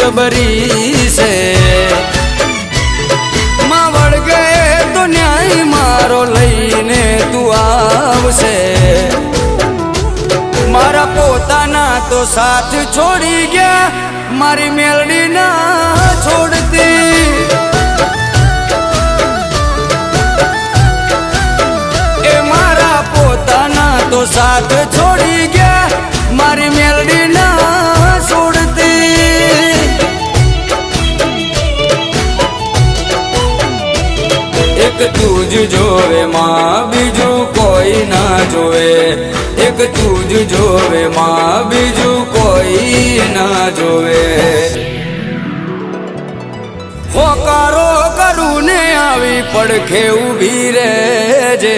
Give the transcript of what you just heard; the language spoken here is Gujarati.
જબરી છે માં વળગે તો ન્યાય મારો લઈને તું આવશે મારા પોતાના તો સાથ છોડી ગયા મારી મેલડી ના છોડતી એ મારા પોતાના તો સાથ છોડી ગયા મારી મેલડી ના છોડતી એક તું જ જોવે માં બીજું કોઈ ના જોવે એક તું જ જોવે માં બીજું કોઈ ના જોવે હોકારો કરું ને આવી પડખે ઊભી રહેજે